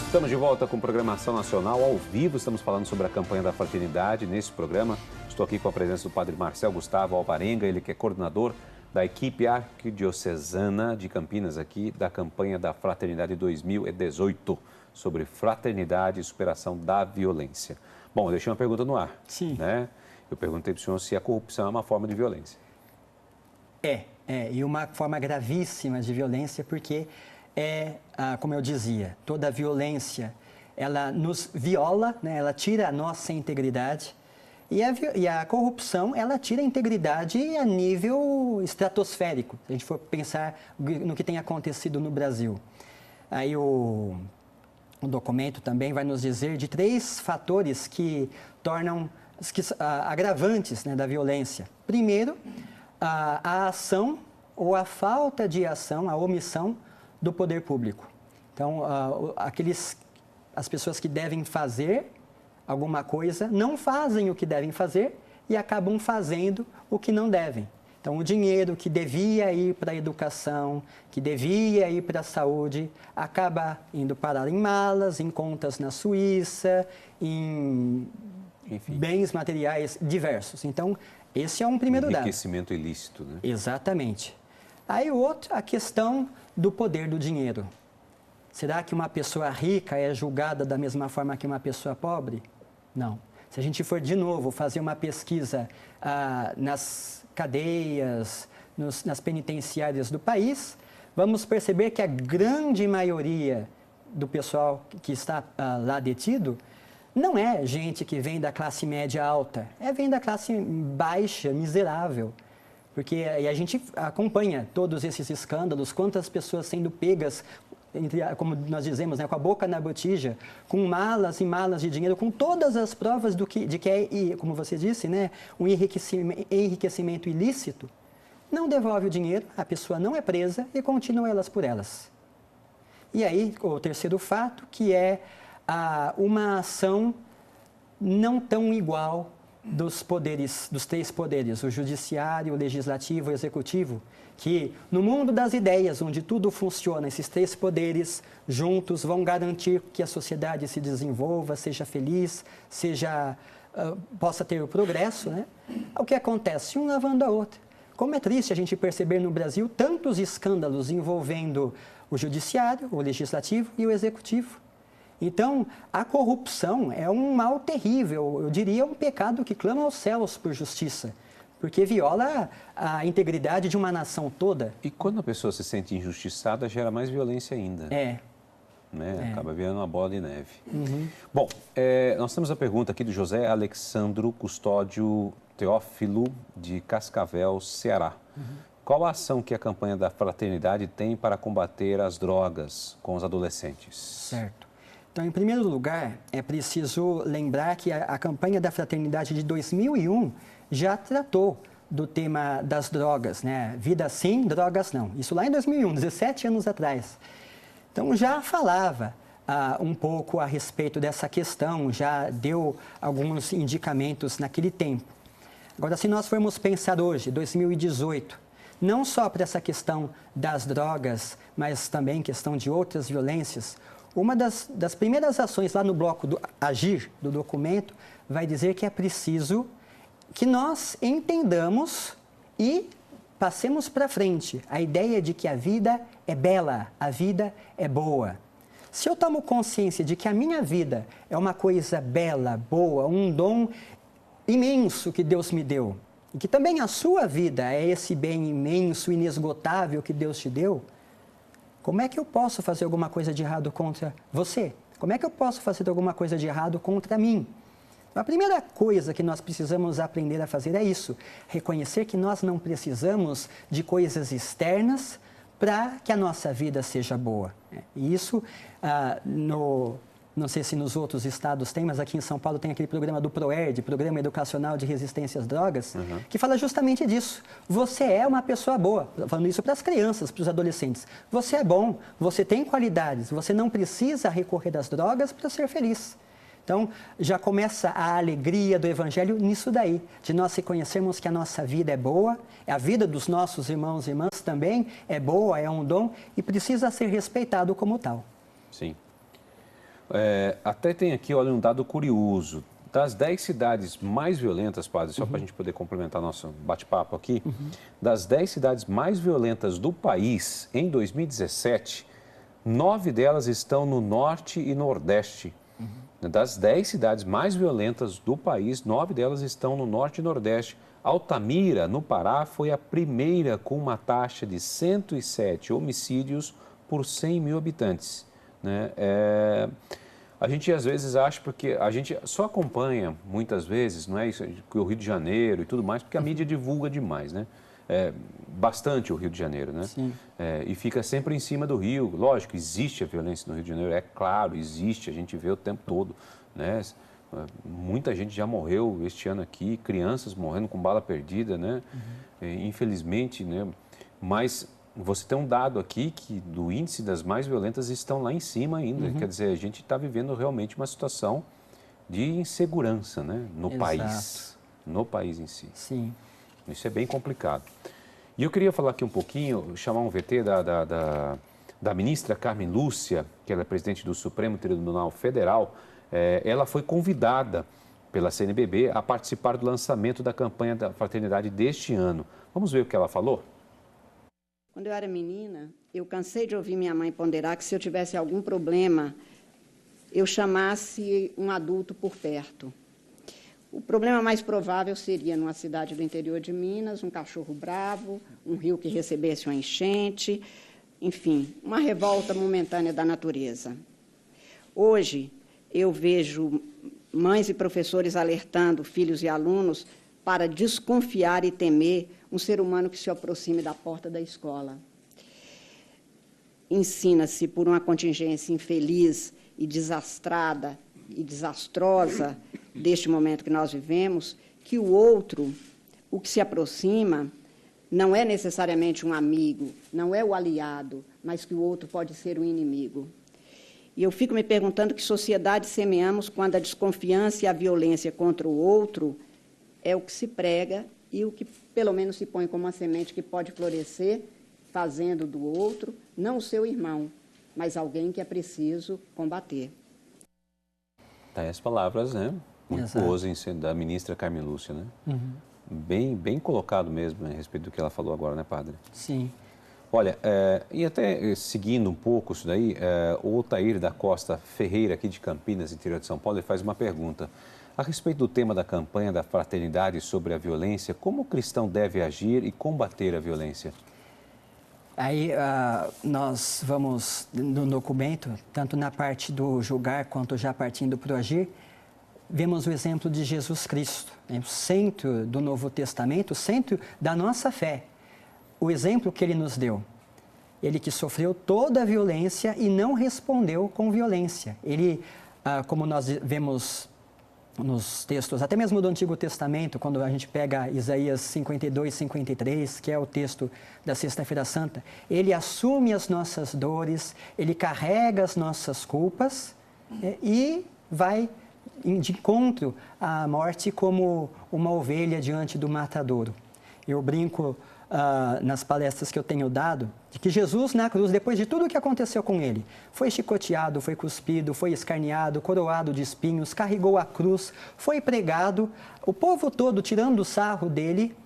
Estamos de volta com programação nacional ao vivo. Estamos falando sobre a campanha da fraternidade nesse programa. Estou aqui com a presença do padre Marcel Gustavo Alvarenga, ele que é coordenador da equipe arquidiocesana de Campinas aqui da campanha da Fraternidade 2018 sobre fraternidade e superação da violência. Bom, eu deixei uma pergunta no ar. Sim. Né? Eu perguntei para o senhor se a corrupção é uma forma de violência. E uma forma gravíssima de violência, porque como eu dizia, toda violência, ela nos viola, né? Ela tira a nossa integridade, e a corrupção, ela tira a integridade a nível estratosférico, se a gente for pensar no que tem acontecido no Brasil. Aí o documento também vai nos dizer de 3 fatores que tornam agravantes, né, da violência. Primeiro, a ação ou a falta de ação, a omissão do poder público. Então, as pessoas que devem fazer alguma coisa não fazem o que devem fazer e acabam fazendo o que não devem. Então, o dinheiro que devia ir para a educação, que devia ir para a saúde, acaba indo parar em malas, em contas na Suíça, em bens materiais diversos. Então, esse é um primeiro dado. Enriquecimento ilícito, né? Exatamente. Aí o outro, a questão do poder do dinheiro. Será que uma pessoa rica é julgada da mesma forma que uma pessoa pobre? Não. Se a gente for, de novo, fazer uma pesquisa nas cadeias, nas penitenciárias do país, vamos perceber que a grande maioria do pessoal que está lá detido não é gente que vem da classe média alta, vem da classe baixa, miserável. Porque a gente acompanha todos esses escândalos, quantas pessoas sendo pegas, como nós dizemos, né, com a boca na botija, com malas e malas de dinheiro, com todas as provas de que é, como você disse, né, um enriquecimento ilícito, não devolve o dinheiro, a pessoa não é presa e continua elas por elas. E aí, o terceiro fato, que é uma ação não tão igual dos 3 poderes, o judiciário, o legislativo e o executivo, que no mundo das ideias, onde tudo funciona, esses 3 poderes juntos vão garantir que a sociedade se desenvolva, seja feliz, possa ter o progresso, né? O que acontece? Um lavando a outra. Como é triste a gente perceber no Brasil tantos escândalos envolvendo o judiciário, o legislativo e o executivo. Então, a corrupção é um mal terrível, eu diria um pecado que clama aos céus por justiça, porque viola a integridade de uma nação toda. E quando a pessoa se sente injustiçada, gera mais violência ainda. Né? Acaba virando uma bola de neve. Uhum. Bom, nós temos a pergunta aqui do José Alexandro Custódio Teófilo, de Cascavel, Ceará. Uhum. Qual a ação que a campanha da Fraternidade tem para combater as drogas com os adolescentes? Certo. Então, em primeiro lugar, é preciso lembrar que a campanha da Fraternidade de 2001 já tratou do tema das drogas, né? Vida sim, drogas não. Isso lá em 2001, 17 anos atrás. Então, já falava um pouco a respeito dessa questão, já deu alguns indicamentos naquele tempo. Agora, se nós formos pensar hoje, 2018, não só para essa questão das drogas, mas também questão de outras violências, uma das primeiras ações lá no bloco do Agir do documento vai dizer que é preciso que nós entendamos e passemos para frente a ideia de que a vida é bela, a vida é boa. Se eu tomo consciência de que a minha vida é uma coisa bela, boa, um dom imenso que Deus me deu, e que também a sua vida é esse bem imenso, inesgotável que Deus te deu, como é que eu posso fazer alguma coisa de errado contra você? Como é que eu posso fazer alguma coisa de errado contra mim? A primeira coisa que nós precisamos aprender a fazer é isso, reconhecer que nós não precisamos de coisas externas para que a nossa vida seja boa. E isso, não sei se nos outros estados tem, mas aqui em São Paulo tem aquele programa do PROERD, Programa Educacional de Resistência às Drogas, que fala justamente disso. Você é uma pessoa boa, falando isso para as crianças, para os adolescentes. Você é bom, você tem qualidades, você não precisa recorrer às drogas para ser feliz. Então, já começa a alegria do Evangelho nisso daí, de nós reconhecermos que a nossa vida é boa, a vida dos nossos irmãos e irmãs também é boa, é um dom e precisa ser respeitado como tal. Sim. Até tem aqui, olha, um dado curioso. Das 10 cidades mais violentas, padre, só para a gente poder complementar nosso bate-papo aqui, das 10 cidades mais violentas do país, em 2017, 9 delas estão no norte e nordeste. Das 10 cidades mais violentas do país, 9 delas estão no norte e nordeste. Altamira, no Pará, foi a primeira com uma taxa de 107 homicídios por 100 mil habitantes, né? A gente às vezes acha, porque a gente só acompanha muitas vezes, não é isso, o Rio de Janeiro e tudo mais, porque a mídia divulga demais, né? Bastante o Rio de Janeiro, né? Sim. E fica sempre em cima do Rio. Lógico, existe a violência no Rio de Janeiro, é claro, existe, a gente vê o tempo todo, né? Muita gente já morreu este ano aqui, crianças morrendo com bala perdida, né? Infelizmente, né? Mas você tem um dado aqui que do índice das mais violentas estão lá em cima ainda. Quer dizer, a gente está vivendo realmente uma situação de insegurança, né? No país. No país em si. Sim. Isso é bem complicado. E eu queria falar aqui um pouquinho, chamar um VT da ministra Carmen Lúcia, que ela é presidente do Supremo Tribunal Federal. Ela foi convidada pela CNBB a participar do lançamento da campanha da fraternidade deste ano. Vamos ver o que ela falou? Quando eu era menina, eu cansei de ouvir minha mãe ponderar que se eu tivesse algum problema, eu chamasse um adulto por perto. O problema mais provável seria, numa cidade do interior de Minas, um cachorro bravo, um rio que recebesse uma enchente, enfim, uma revolta momentânea da natureza. Hoje, eu vejo mães e professores alertando filhos e alunos para desconfiar e temer um ser humano que se aproxime da porta da escola. Ensina-se por uma contingência infeliz e desastrada e desastrosa deste momento que nós vivemos, que o outro, o que se aproxima, não é necessariamente um amigo, não é o aliado, mas que o outro pode ser um inimigo. E eu fico me perguntando que sociedade semeamos quando a desconfiança e a violência contra o outro é o que se prega e o que, pelo menos, se põe como uma semente que pode florescer, fazendo do outro, não o seu irmão, mas alguém que é preciso combater. Tá aí as palavras, né? Muito boas da ministra Carmen Lúcia, né? Bem colocado mesmo a respeito do que ela falou agora, né, padre? Sim. Olha, e até seguindo um pouco isso daí, o Otair da Costa Ferreira, aqui de Campinas, interior de São Paulo, ele faz uma pergunta. A respeito do tema da campanha da fraternidade sobre a violência, como o cristão deve agir e combater a violência? Aí nós vamos, no documento, tanto na parte do julgar quanto já partindo para o agir, vemos o exemplo de Jesus Cristo, né? O centro do Novo Testamento, o centro da nossa fé. O exemplo que ele nos deu. Ele que sofreu toda a violência e não respondeu com violência. Ele, como nós vemos nos textos, até mesmo do Antigo Testamento, quando a gente pega Isaías 52, 53, que é o texto da Sexta-feira Santa, ele assume as nossas dores, ele carrega as nossas culpas e vai de encontro à morte como uma ovelha diante do matadouro. Eu brinco nas palestras que eu tenho dado, de que Jesus na cruz, depois de tudo o que aconteceu com ele, foi chicoteado, foi cuspido, foi escarneado, coroado de espinhos, carregou a cruz, foi pregado, o povo todo tirando o sarro dele,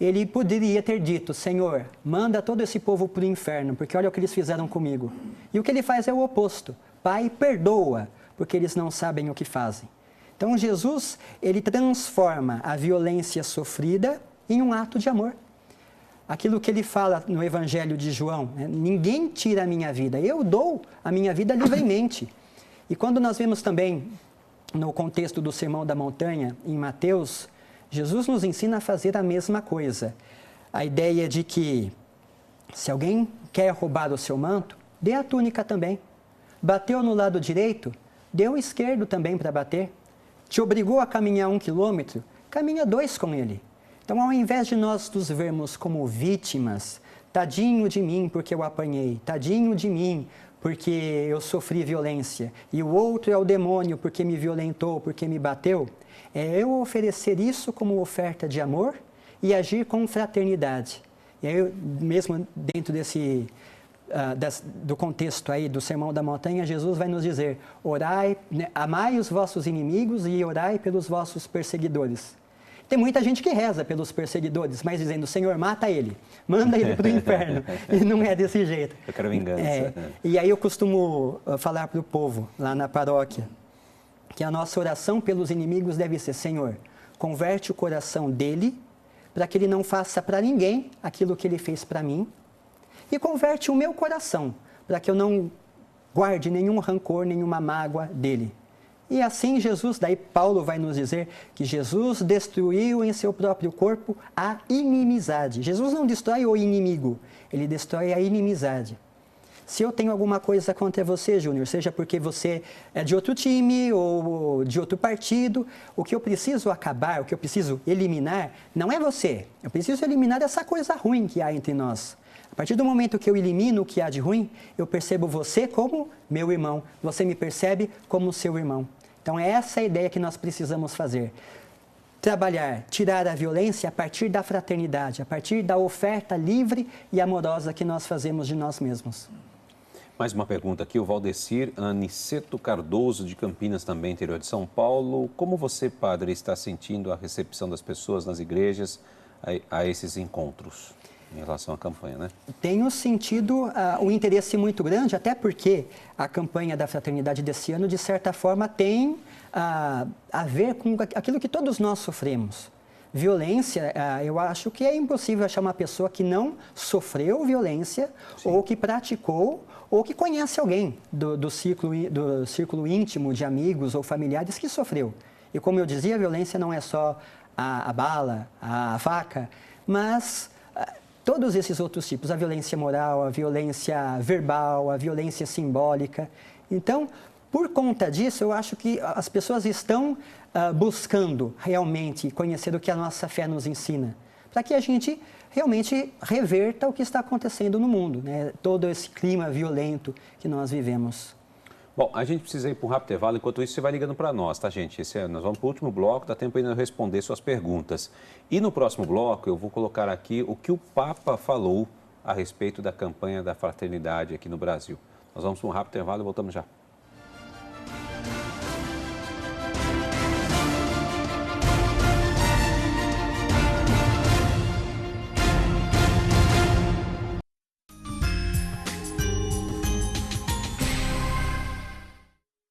ele poderia ter dito, Senhor, manda todo esse povo para o inferno, porque olha o que eles fizeram comigo. E o que ele faz é o oposto, Pai, perdoa, porque eles não sabem o que fazem. Então Jesus, ele transforma a violência sofrida em um ato de amor. Aquilo que ele fala no Evangelho de João, ninguém tira a minha vida, eu dou a minha vida livremente. E quando nós vemos também, no contexto do Sermão da Montanha, em Mateus, Jesus nos ensina a fazer a mesma coisa. A ideia de que, se alguém quer roubar o seu manto, dê a túnica também. Bateu no lado direito, dê o esquerdo também para bater. Te obrigou a caminhar 1 quilômetro, caminha 2 com ele. Então, ao invés de nós nos vermos como vítimas, tadinho de mim porque eu apanhei, tadinho de mim porque eu sofri violência, e o outro é o demônio porque me violentou, porque me bateu, é eu oferecer isso como oferta de amor e agir com fraternidade. E aí, mesmo dentro desse do contexto aí do Sermão da Montanha, Jesus vai nos dizer, orai, né, amai os vossos inimigos e orai pelos vossos perseguidores. Tem muita gente que reza pelos perseguidores, mas dizendo, Senhor, mata ele, manda ele para o inferno. E não é desse jeito. Eu quero vingança. E aí eu costumo falar para o povo, lá na paróquia, que a nossa oração pelos inimigos deve ser, Senhor, converte o coração dele para que ele não faça para ninguém aquilo que ele fez para mim, e converte o meu coração para que eu não guarde nenhum rancor, nenhuma mágoa dele. E assim Jesus, daí Paulo vai nos dizer que Jesus destruiu em seu próprio corpo a inimizade. Jesus não destrói o inimigo, ele destrói a inimizade. Se eu tenho alguma coisa contra você, Júnior, seja porque você é de outro time ou de outro partido, o que eu preciso acabar, o que eu preciso eliminar, não é você. Eu preciso eliminar essa coisa ruim que há entre nós. A partir do momento que eu elimino o que há de ruim, eu percebo você como meu irmão, você me percebe como seu irmão. Então, é essa a ideia que nós precisamos fazer. Trabalhar, tirar a violência a partir da fraternidade, a partir da oferta livre e amorosa que nós fazemos de nós mesmos. Mais uma pergunta aqui, o Valdecir Aniceto Cardoso, de Campinas, também, interior de São Paulo. Como você, padre, está sentindo a recepção das pessoas nas igrejas a esses encontros? Em relação à campanha, né? Tenho sentido um interesse muito grande, até porque a campanha da fraternidade desse ano, de certa forma, tem a ver com aquilo que todos nós sofremos. Violência, eu acho que é impossível achar uma pessoa que não sofreu violência, sim, ou que praticou, ou que conhece alguém do círculo íntimo de amigos ou familiares que sofreu. E como eu dizia, a violência não é só a bala, a faca, mas todos esses outros tipos, a violência moral, a violência verbal, a violência simbólica. Então, por conta disso, eu acho que as pessoas estão buscando realmente conhecer o que a nossa fé nos ensina, para que a gente realmente reverta o que está acontecendo no mundo, né? Todo esse clima violento que nós vivemos. Bom, a gente precisa ir para um rápido intervalo, enquanto isso você vai ligando para nós, tá, gente? Nós vamos para o último bloco, dá tempo ainda de responder suas perguntas. E no próximo bloco eu vou colocar aqui o que o Papa falou a respeito da campanha da fraternidade aqui no Brasil. Nós vamos para um rápido intervalo e voltamos já.